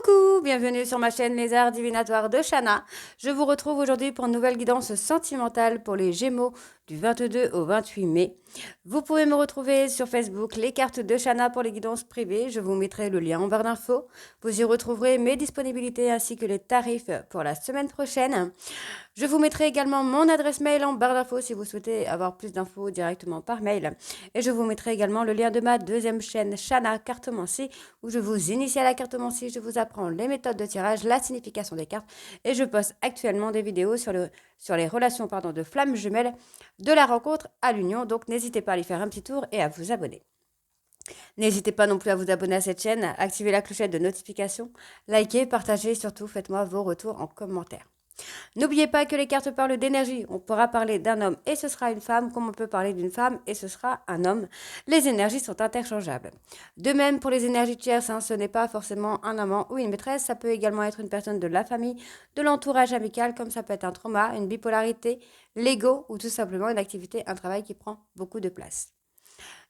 Coucou, bienvenue sur ma chaîne Les Arts Divinatoires de Shana. Je vous retrouve aujourd'hui pour une nouvelle guidance sentimentale pour les Gémeaux du 22 au 28 mai. Vous pouvez me retrouver sur Facebook, les cartes de Shana pour les guidances privées. Je vous mettrai le lien en barre d'infos. Vous y retrouverez mes disponibilités ainsi que les tarifs pour la semaine prochaine. Je vous mettrai également mon adresse mail en barre d'infos si vous souhaitez avoir plus d'infos directement par mail. Et je vous mettrai également le lien de ma deuxième chaîne Shana Cartomancie où je vous initie à la cartomancie, je vous apprends les méthodes de tirage, la signification des cartes et je poste actuellement des vidéos sur les relations de flammes jumelles de la rencontre à l'union. Donc n'hésitez pas à y faire un petit tour et à vous abonner. N'hésitez pas non plus à vous abonner à cette chaîne, activer la clochette de notification, likez, partagez et surtout faites-moi vos retours en commentaire. N'oubliez pas que les cartes parlent d'énergie. On pourra parler d'un homme et ce sera une femme, comme on peut parler d'une femme et ce sera un homme. Les énergies sont interchangeables. De même pour les énergies tierces, ce n'est pas forcément un amant ou une maîtresse, ça peut également être une personne de la famille, de l'entourage amical, comme ça peut être un trauma, une bipolarité, l'ego ou tout simplement une activité, un travail qui prend beaucoup de place.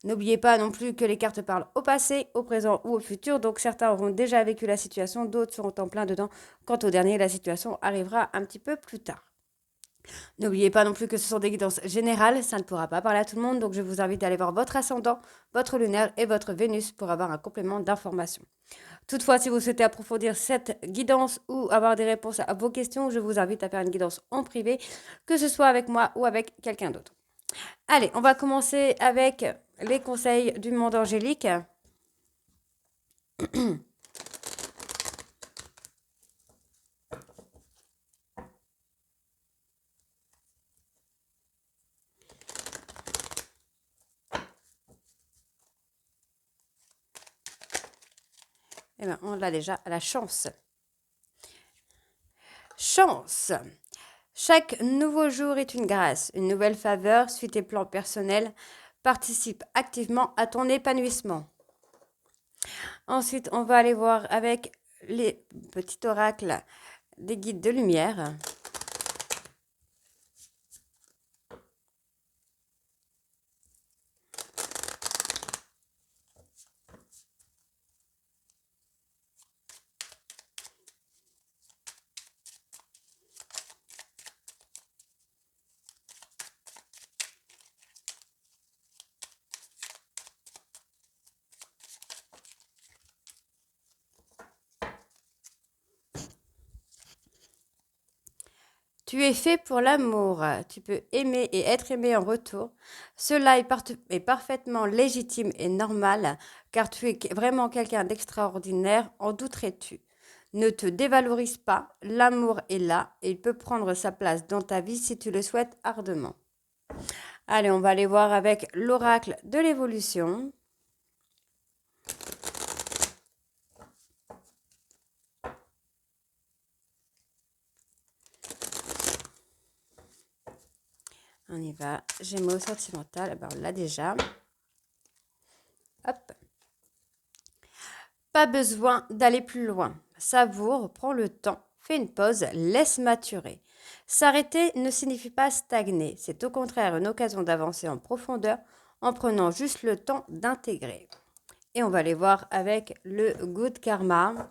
N'oubliez pas non plus que les cartes parlent au passé, au présent ou au futur, donc certains auront déjà vécu la situation, d'autres seront en plein dedans. Quant au dernier, la situation arrivera un petit peu plus tard. N'oubliez pas non plus que ce sont des guidances générales, ça ne pourra pas parler à tout le monde, donc je vous invite à aller voir votre ascendant, votre lunaire et votre Vénus pour avoir un complément d'information. Toutefois, si vous souhaitez approfondir cette guidance ou avoir des réponses à vos questions, je vous invite à faire une guidance en privé, que ce soit avec moi ou avec quelqu'un d'autre. Allez, on va commencer avec les conseils du monde angélique. Eh bien, on l'a déjà, la chance. Chance. Chaque nouveau jour est une grâce, une nouvelle faveur suit tes plans personnels, participe activement à ton épanouissement. Ensuite, on va aller voir avec les petits oracles des guides de lumière. Tu es fait pour l'amour. Tu peux aimer et être aimé en retour. Cela est parfaitement légitime et normal, car tu es vraiment quelqu'un d'extraordinaire, en douterais-tu. Ne te dévalorise pas, l'amour est là et il peut prendre sa place dans ta vie si tu le souhaites ardemment. Allez, on va aller voir avec l'oracle de l'évolution. On y va. Gémeaux sentimental. Ben, on l'a déjà. Hop. Pas besoin d'aller plus loin. Savoure, prends le temps, fais une pause, laisse maturer. S'arrêter ne signifie pas stagner. C'est au contraire une occasion d'avancer en profondeur en prenant juste le temps d'intégrer. Et on va aller voir avec le Good Karma.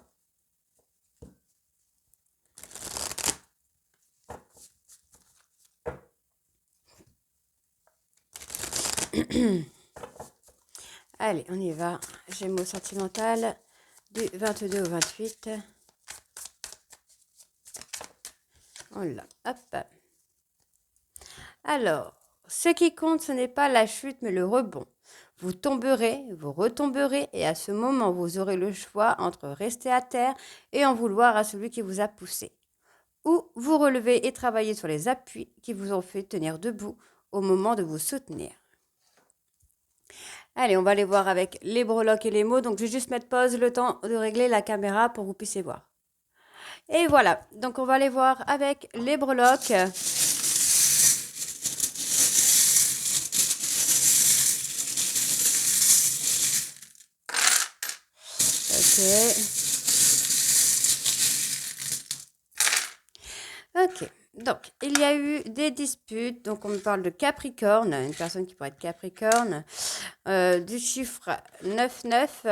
Allez, on y va. Gémeaux sentimental du 22 au 28. On l'a. Hop. Alors, ce qui compte, ce n'est pas la chute, mais le rebond. Vous tomberez, vous retomberez, et à ce moment, vous aurez le choix entre rester à terre et en vouloir à celui qui vous a poussé. Ou vous relever et travailler sur les appuis qui vous ont fait tenir debout au moment de vous soutenir. Allez, on va aller voir avec les breloques et les mots. Donc, je vais juste mettre pause le temps de régler la caméra pour que vous puissiez voir. Et voilà, donc on va aller voir avec les breloques. Ok, donc il y a eu des disputes, donc on me parle de Capricorne, une personne qui pourrait être Capricorne, du chiffre 99,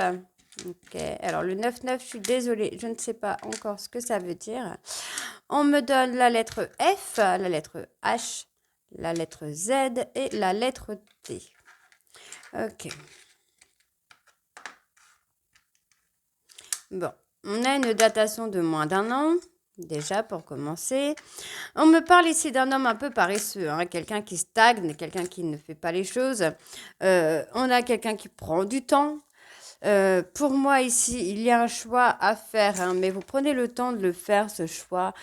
Ok, alors le 9-9, je suis désolée, je ne sais pas encore ce que ça veut dire. On me donne la lettre F, la lettre H, la lettre Z et la lettre T. Ok. Bon, on a une datation de moins d'un an, déjà pour commencer. On me parle ici d'un homme un peu paresseux, hein, quelqu'un qui stagne, quelqu'un qui ne fait pas les choses. On a quelqu'un qui prend du temps. Pour moi ici, il y a un choix à faire, hein, mais vous prenez le temps de le faire, ce choix.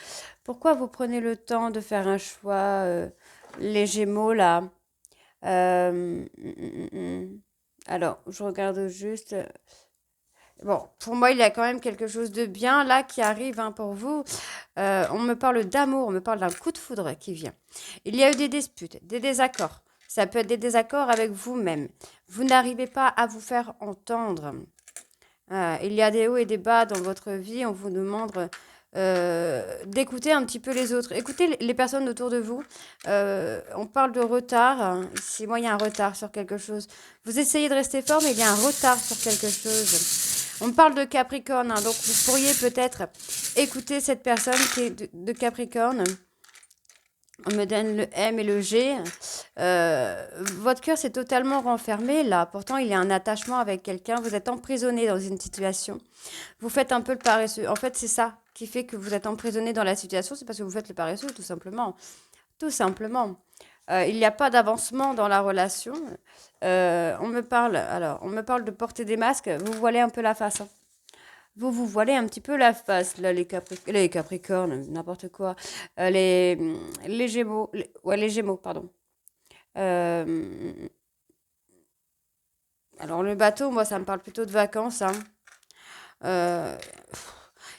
Pourquoi vous prenez le temps de faire un choix, les Gémeaux, là? Alors, je regarde juste. Bon, pour moi, il y a quand même quelque chose de bien là qui arrive, hein, pour vous. On me parle d'amour, on me parle d'un coup de foudre qui vient. Il y a eu des disputes, des désaccords. Ça peut être des désaccords avec vous-même. Vous n'arrivez pas à vous faire entendre. Il y a des hauts et des bas dans votre vie. On vous demande d'écouter un petit peu les autres. Écoutez les personnes autour de vous. On parle de retard, hein. Si moi, il y a un retard sur quelque chose. Vous essayez de rester fort, mais il y a un retard sur quelque chose. On parle de Capricorne, hein, donc vous pourriez peut-être écouter cette personne qui est de Capricorne. On me donne le M et le G. Votre cœur s'est totalement renfermé là. Pourtant, il y a un attachement avec quelqu'un. Vous êtes emprisonné dans une situation. Vous faites un peu le paresseux. En fait, c'est ça qui fait que vous êtes emprisonné dans la situation. C'est parce que vous faites le paresseux, tout simplement. Tout simplement. Il n'y a pas d'avancement dans la relation. On me parle de porter des masques. Vous voilez un peu la face, hein. Vous voilez un petit peu la face, là, les Capricornes, n'importe quoi. Les Gémeaux, ouais, les Gémeaux, pardon. Euh, alors, le bateau, moi, ça me parle plutôt de vacances, hein. Euh,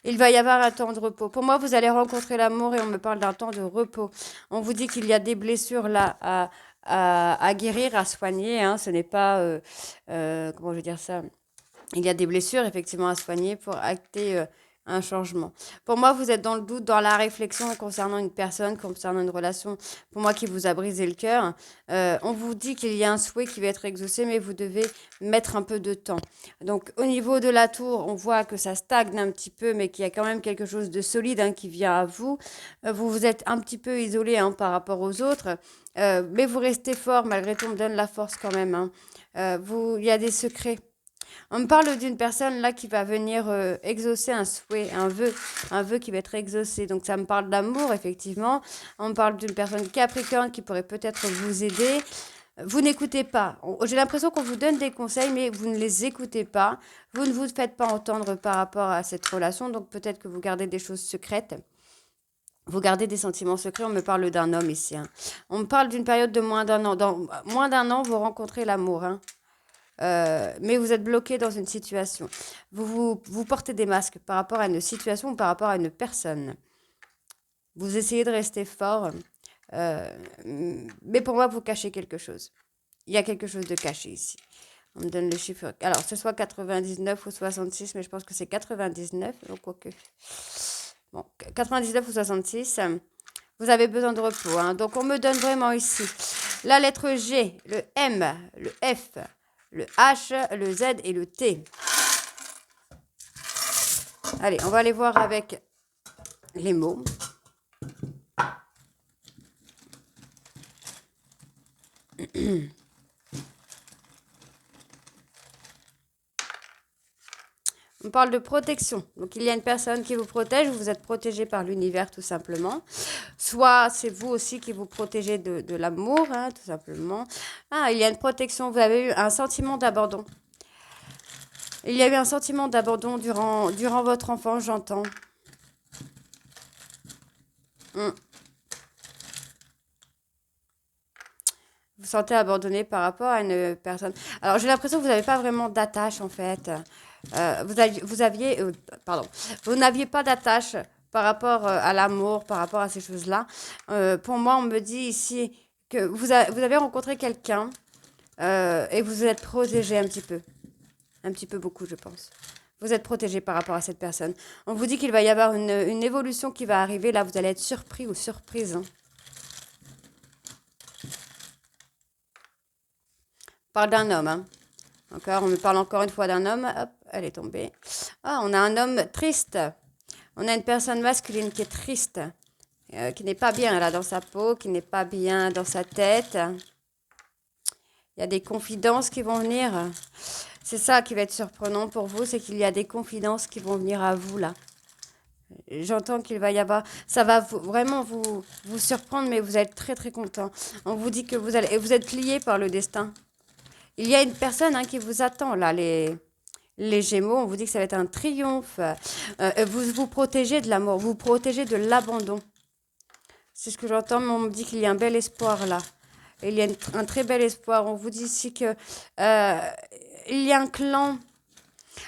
il va y avoir un temps de repos. Pour moi, vous allez rencontrer l'amour et on me parle d'un temps de repos. On vous dit qu'il y a des blessures là à guérir, à soigner, hein. Ce n'est pas, comment je vais dire ça? Il y a des blessures effectivement à soigner pour acter un changement. Pour moi, vous êtes dans le doute, dans la réflexion concernant une personne, concernant une relation, pour moi qui vous a brisé le cœur. On vous dit qu'il y a un souhait qui va être exaucé, mais vous devez mettre un peu de temps. Donc au niveau de la tour, on voit que ça stagne un petit peu, mais qu'il y a quand même quelque chose de solide, hein, qui vient à vous. Vous vous êtes un petit peu isolé, hein, par rapport aux autres, mais vous restez fort, malgré tout, on me donne la force quand même, hein. Il y a des secrets. On me parle d'une personne là qui va venir exaucer un souhait, un vœu qui va être exaucé. Donc ça me parle d'amour, effectivement. On me parle d'une personne Capricorne qui pourrait peut-être vous aider. Vous n'écoutez pas. J'ai l'impression qu'on vous donne des conseils, mais vous ne les écoutez pas. Vous ne vous faites pas entendre par rapport à cette relation. Donc peut-être que vous gardez des choses secrètes. Vous gardez des sentiments secrets. On me parle d'un homme ici, hein. On me parle d'une période de moins d'un an. Dans moins d'un an, vous rencontrez l'amour, hein. Mais vous êtes bloqué dans une situation. Vous portez des masques par rapport à une situation ou par rapport à une personne. Vous essayez de rester fort, euh, mais pour moi, vous cachez quelque chose. Il y a quelque chose de caché ici. On me donne le chiffre. Alors, ce soit 99 ou 66, mais je pense que c'est 99. Donc, quoique. Bon, 99 ou 66. Vous avez besoin de repos, hein. Donc, on me donne vraiment ici la lettre G, le M, le F, le H, le Z et le T. Allez, on va aller voir avec les mots. On parle de protection. Donc, il y a une personne qui vous protège. Vous êtes protégé par l'univers, tout simplement. Soit c'est vous aussi qui vous protégez de l'amour, hein, tout simplement. Ah, il y a une protection. Vous avez eu un sentiment d'abandon. Il y a eu un sentiment d'abandon durant votre enfance, j'entends. Vous vous sentez abandonné par rapport à une personne. Alors, j'ai l'impression que vous n'avez pas vraiment d'attache, en fait. Pardon, vous n'aviez pas d'attache par rapport à l'amour, par rapport à ces choses-là. Pour moi, on me dit ici que vous avez rencontré quelqu'un et vous êtes protégé un petit peu beaucoup, je pense. Vous êtes protégé par rapport à cette personne. On vous dit qu'il va y avoir une évolution qui va arriver. Là, vous allez être surpris ou surprise, hein. On parle d'un homme, hein. Encore, on me parle encore une fois d'un homme. Hop, elle est tombée. Ah, on a un homme triste. On a une personne masculine qui est triste, qui n'est pas bien là dans sa peau, qui n'est pas bien dans sa tête. Il y a des confidences qui vont venir. C'est ça qui va être surprenant pour vous, c'est qu'il y a des confidences qui vont venir à vous là. J'entends qu'il va y avoir... Ça va vraiment vous surprendre, mais vous êtes très très content. On vous dit que vous êtes liés par le destin. Il y a une personne qui vous attend là, les Gémeaux. On vous dit que ça va être un triomphe. Vous vous protégez de l'amour, vous protégez de l'abandon. C'est ce que j'entends, mais on me dit qu'il y a un bel espoir là. Il y a un très bel espoir. On vous dit ici que il y a un clan.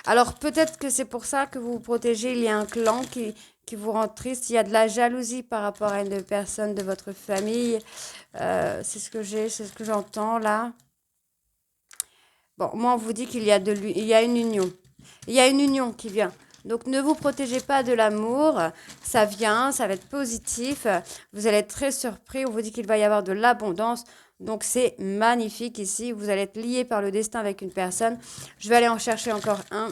Alors peut-être que c'est pour ça que vous vous protégez. Il y a un clan qui vous rend triste. Il y a de la jalousie par rapport à une personne de votre famille. C'est ce que j'ai, c'est ce que j'entends là. Bon, moi on vous dit qu'il y a il y a une union. Il y a une union qui vient. Donc ne vous protégez pas de l'amour, ça vient, ça va être positif, vous allez être très surpris, on vous dit qu'il va y avoir de l'abondance, donc c'est magnifique ici, vous allez être lié par le destin avec une personne. Je vais aller en chercher encore un.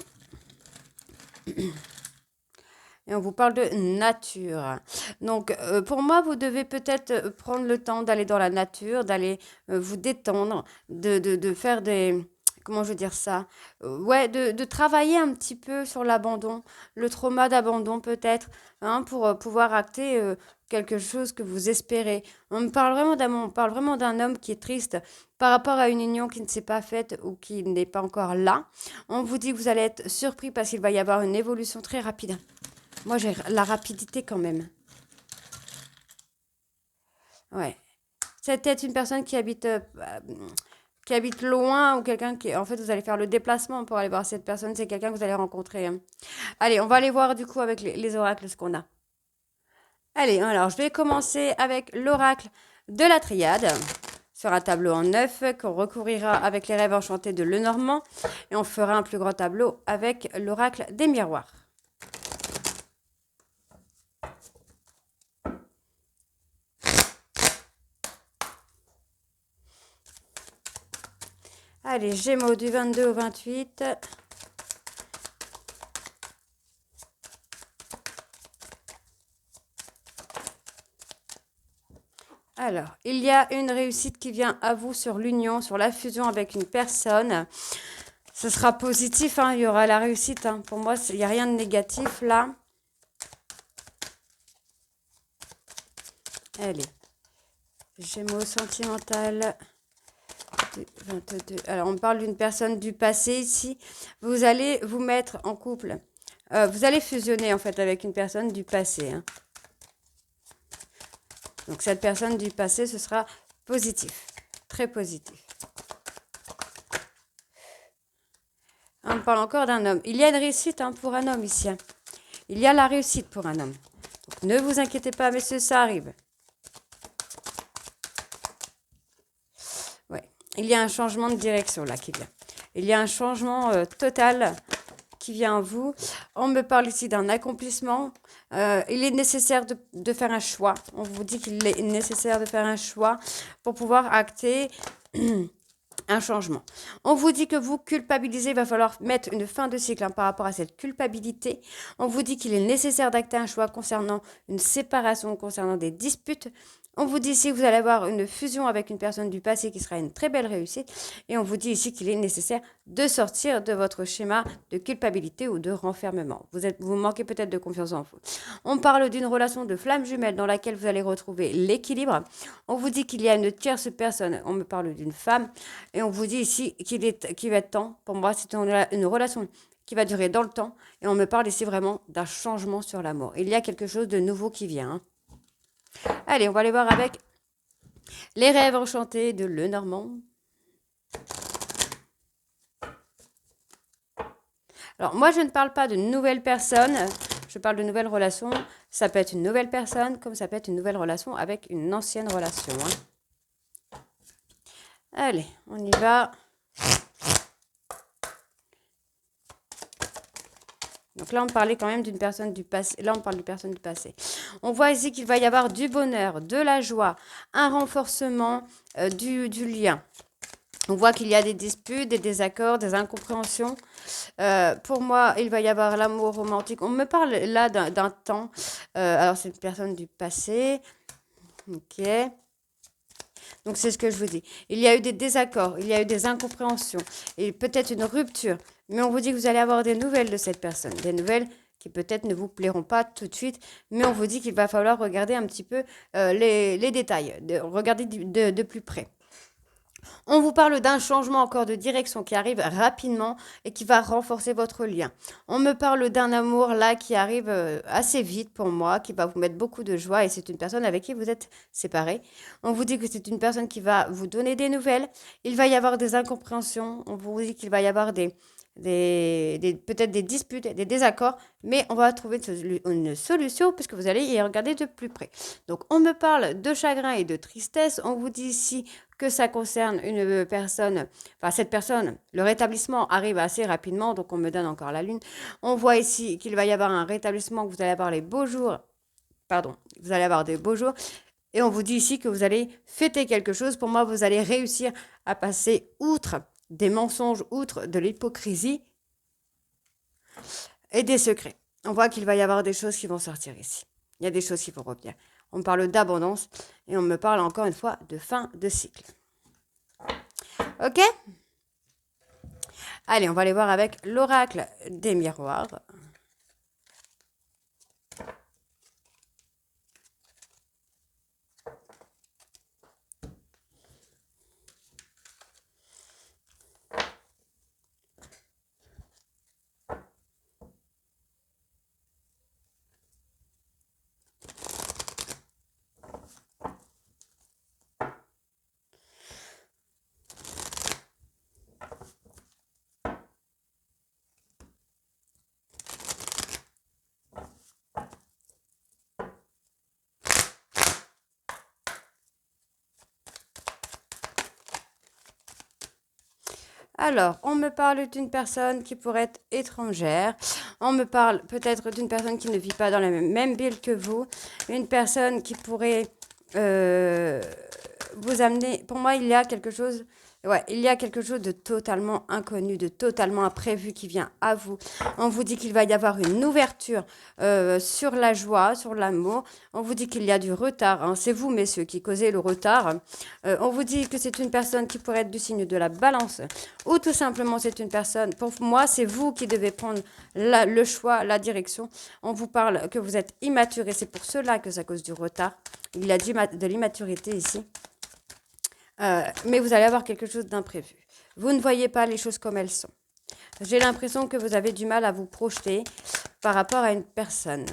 Et on vous parle de nature. Donc pour moi, vous devez peut-être prendre le temps d'aller dans la nature, d'aller vous détendre, de faire des... Comment je veux dire ça? Ouais, de travailler un petit peu sur l'abandon, le trauma d'abandon peut-être, pour pouvoir acter quelque chose que vous espérez. On parle vraiment d'un homme qui est triste par rapport à une union qui ne s'est pas faite ou qui n'est pas encore là. On vous dit que vous allez être surpris parce qu'il va y avoir une évolution très rapide. Moi, j'ai la rapidité quand même. Ouais. C'est peut-être une personne qui habite loin ou quelqu'un qui... En fait, vous allez faire le déplacement pour aller voir cette personne. C'est quelqu'un que vous allez rencontrer. Allez, on va aller voir du coup avec les oracles ce qu'on a. Allez, alors je vais commencer avec l'oracle de la triade sur un tableau en 9 qu'on recouvrira avec les rêves enchantés de Lenormand. Et on fera un plus grand tableau avec l'oracle des miroirs. Allez, Gémeaux du 22 au 28. Alors, il y a une réussite qui vient à vous sur l'union, sur la fusion avec une personne. Ce sera positif, il y aura la réussite. Pour moi, il n'y a rien de négatif là. Allez, Gémeaux sentimental. 22. Alors, on parle d'une personne du passé ici. Vous allez vous mettre en couple. Vous allez fusionner en fait avec une personne du passé. Donc, cette personne du passé, ce sera positif. Très positif. On parle encore d'un homme. Il y a une réussite pour un homme ici. Il y a la réussite pour un homme. Donc, ne vous inquiétez pas, messieurs, ça arrive. Ouais. Il y a un changement de direction là qui vient. Il y a un changement total qui vient à vous. On me parle ici d'un accomplissement. Il est nécessaire de faire un choix. On vous dit qu'il est nécessaire de faire un choix pour pouvoir acter un changement. On vous dit que vous culpabilisez, il va falloir mettre une fin de cycle par rapport à cette culpabilité. On vous dit qu'il est nécessaire d'acter un choix concernant une séparation, concernant des disputes. On vous dit ici que vous allez avoir une fusion avec une personne du passé qui sera une très belle réussite. Et on vous dit ici qu'il est nécessaire de sortir de votre schéma de culpabilité ou de renfermement. Vous manquez peut-être de confiance en vous. On parle d'une relation de flamme jumelle dans laquelle vous allez retrouver l'équilibre. On vous dit qu'il y a une tierce personne. On me parle d'une femme. Et on vous dit ici qu'il va être temps. Pour moi, c'est une relation qui va durer dans le temps. Et on me parle ici vraiment d'un changement sur l'amour. Il y a quelque chose de nouveau qui vient. Allez, on va aller voir avec les rêves enchantés de Lenormand. Alors, moi, je ne parle pas de nouvelles personnes. Je parle de nouvelles relations. Ça peut être une nouvelle personne, comme ça peut être une nouvelle relation avec une ancienne relation. Allez, on y va. Donc là, on parlait quand même d'une personne du passé. Là, on parle d'une personne du passé. On voit ici qu'il va y avoir du bonheur, de la joie, un renforcement du lien. On voit qu'il y a des disputes, des désaccords, des incompréhensions. Pour moi, il va y avoir l'amour romantique. On me parle là d'un temps. Alors, c'est une personne du passé. Ok. Donc, c'est ce que je vous dis. Il y a eu des désaccords, il y a eu des incompréhensions et peut-être une rupture. Mais on vous dit que vous allez avoir des nouvelles de cette personne. Des nouvelles qui peut-être ne vous plairont pas tout de suite. Mais on vous dit qu'il va falloir regarder un petit peu les détails. Regarder de plus près. On vous parle d'un changement encore de direction qui arrive rapidement et qui va renforcer votre lien. On me parle d'un amour là qui arrive assez vite pour moi, qui va vous mettre beaucoup de joie et c'est une personne avec qui vous êtes séparés. On vous dit que c'est une personne qui va vous donner des nouvelles. Il va y avoir des incompréhensions. On vous dit qu'il va y avoir peut-être des disputes, des désaccords, mais on va trouver une solution puisque vous allez y regarder de plus près. Donc, on me parle de chagrin et de tristesse. On vous dit ici que ça concerne une personne, enfin cette personne, le rétablissement arrive assez rapidement, donc on me donne encore la lune. On voit ici qu'il va y avoir un rétablissement, que vous allez avoir les beaux jours, pardon, vous allez avoir des beaux jours. Et on vous dit ici que vous allez fêter quelque chose. Pour moi, vous allez réussir à passer outre des mensonges, outre de l'hypocrisie et des secrets. On voit qu'il va y avoir des choses qui vont sortir ici. Il y a des choses qui vont revenir. On parle d'abondance et on me parle encore une fois de fin de cycle. Ok? Allez, on va aller voir avec l'oracle des miroirs. Alors, on me parle d'une personne qui pourrait être étrangère. On me parle peut-être d'une personne qui ne vit pas dans la même ville que vous. Une personne qui pourrait vous amener... Pour moi, il y a quelque chose... Ouais, il y a quelque chose de totalement inconnu, de totalement imprévu qui vient à vous. On vous dit qu'il va y avoir une ouverture sur la joie, sur l'amour. On vous dit qu'il y a du retard. Hein. C'est vous, messieurs, qui causez le retard. On vous dit que c'est une personne qui pourrait être du signe de la balance. Ou tout simplement, c'est une personne... Pour moi, c'est vous qui devez prendre le choix, la direction. On vous parle que vous êtes immature et c'est pour cela que ça cause du retard. Il y a de l'immaturité ici. Mais vous allez avoir quelque chose d'imprévu. Vous ne voyez pas les choses comme elles sont. J'ai l'impression que vous avez du mal à vous projeter par rapport à une personne.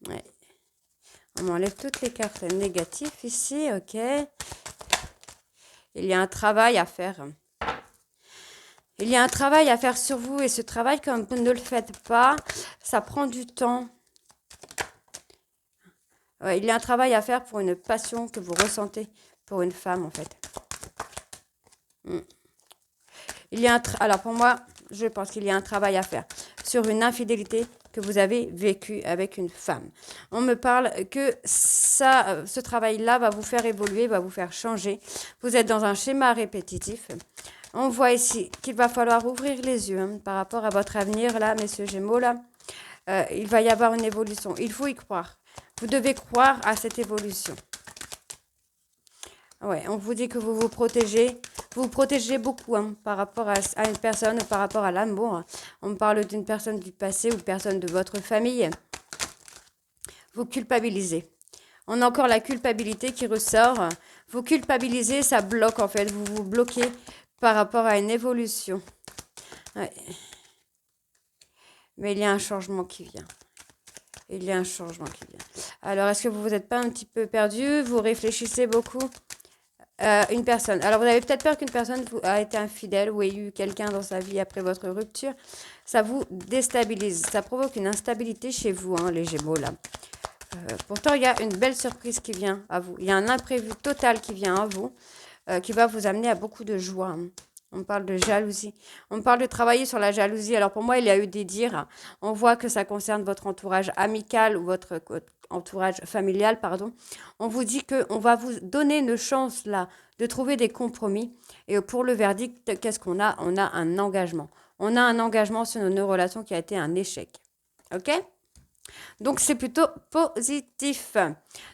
Ouais. On m'enlève toutes les cartes négatives ici, ok. Il y a un travail à faire. Il y a un travail à faire sur vous et ce travail, comme vous ne le faites pas, ça prend du temps. Ouais, il y a un travail à faire pour une passion que vous ressentez pour une femme, en fait. Il y a alors pour moi, je pense qu'il y a un travail à faire sur une infidélité que vous avez vécue avec une femme. On me parle que ce travail-là va vous faire évoluer, va vous faire changer. Vous êtes dans un schéma répétitif. On voit ici qu'il va falloir ouvrir les yeux par rapport à votre avenir, là, messieurs Gémeaux, là. Il va y avoir une évolution. Il faut y croire. Vous devez croire à cette évolution. Ouais, on vous dit que vous vous protégez. Vous vous protégez beaucoup par rapport à une personne ou par rapport à l'amour. On me parle d'une personne du passé ou personne de votre famille. Vous culpabilisez. On a encore la culpabilité qui ressort. Vous culpabilisez, ça bloque en fait. Vous vous bloquez par rapport à une évolution. Ouais. Mais il y a un changement qui vient. Il y a un changement qui vient. Alors, est-ce que vous n'êtes pas un petit peu perdu? Vous réfléchissez beaucoup? Une personne. Alors, vous avez peut-être peur qu'une personne a été infidèle ou ait eu quelqu'un dans sa vie après votre rupture. Ça vous déstabilise. Ça provoque une instabilité chez vous, hein, les Gémeaux, là. Pourtant, il y a une belle surprise qui vient à vous. Il y a un imprévu total qui vient à vous, qui va vous amener à beaucoup de joie. Hein. On parle de jalousie. On parle de travailler sur la jalousie. Alors pour moi, il y a eu des dires. On voit que ça concerne votre entourage amical ou votre entourage familial, pardon. On vous dit qu'on va vous donner une chance là de trouver des compromis. Et pour le verdict, qu'est-ce qu'on a? On a un engagement. On a un engagement sur nos relations qui a été un échec. OK? Donc, c'est plutôt positif.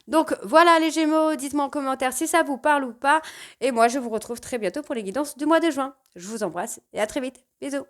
Donc, voilà les Gémeaux. Dites-moi en commentaire si ça vous parle ou pas. Et moi, je vous retrouve très bientôt pour les guidances du mois de juin. Je vous embrasse et à très vite. Bisous.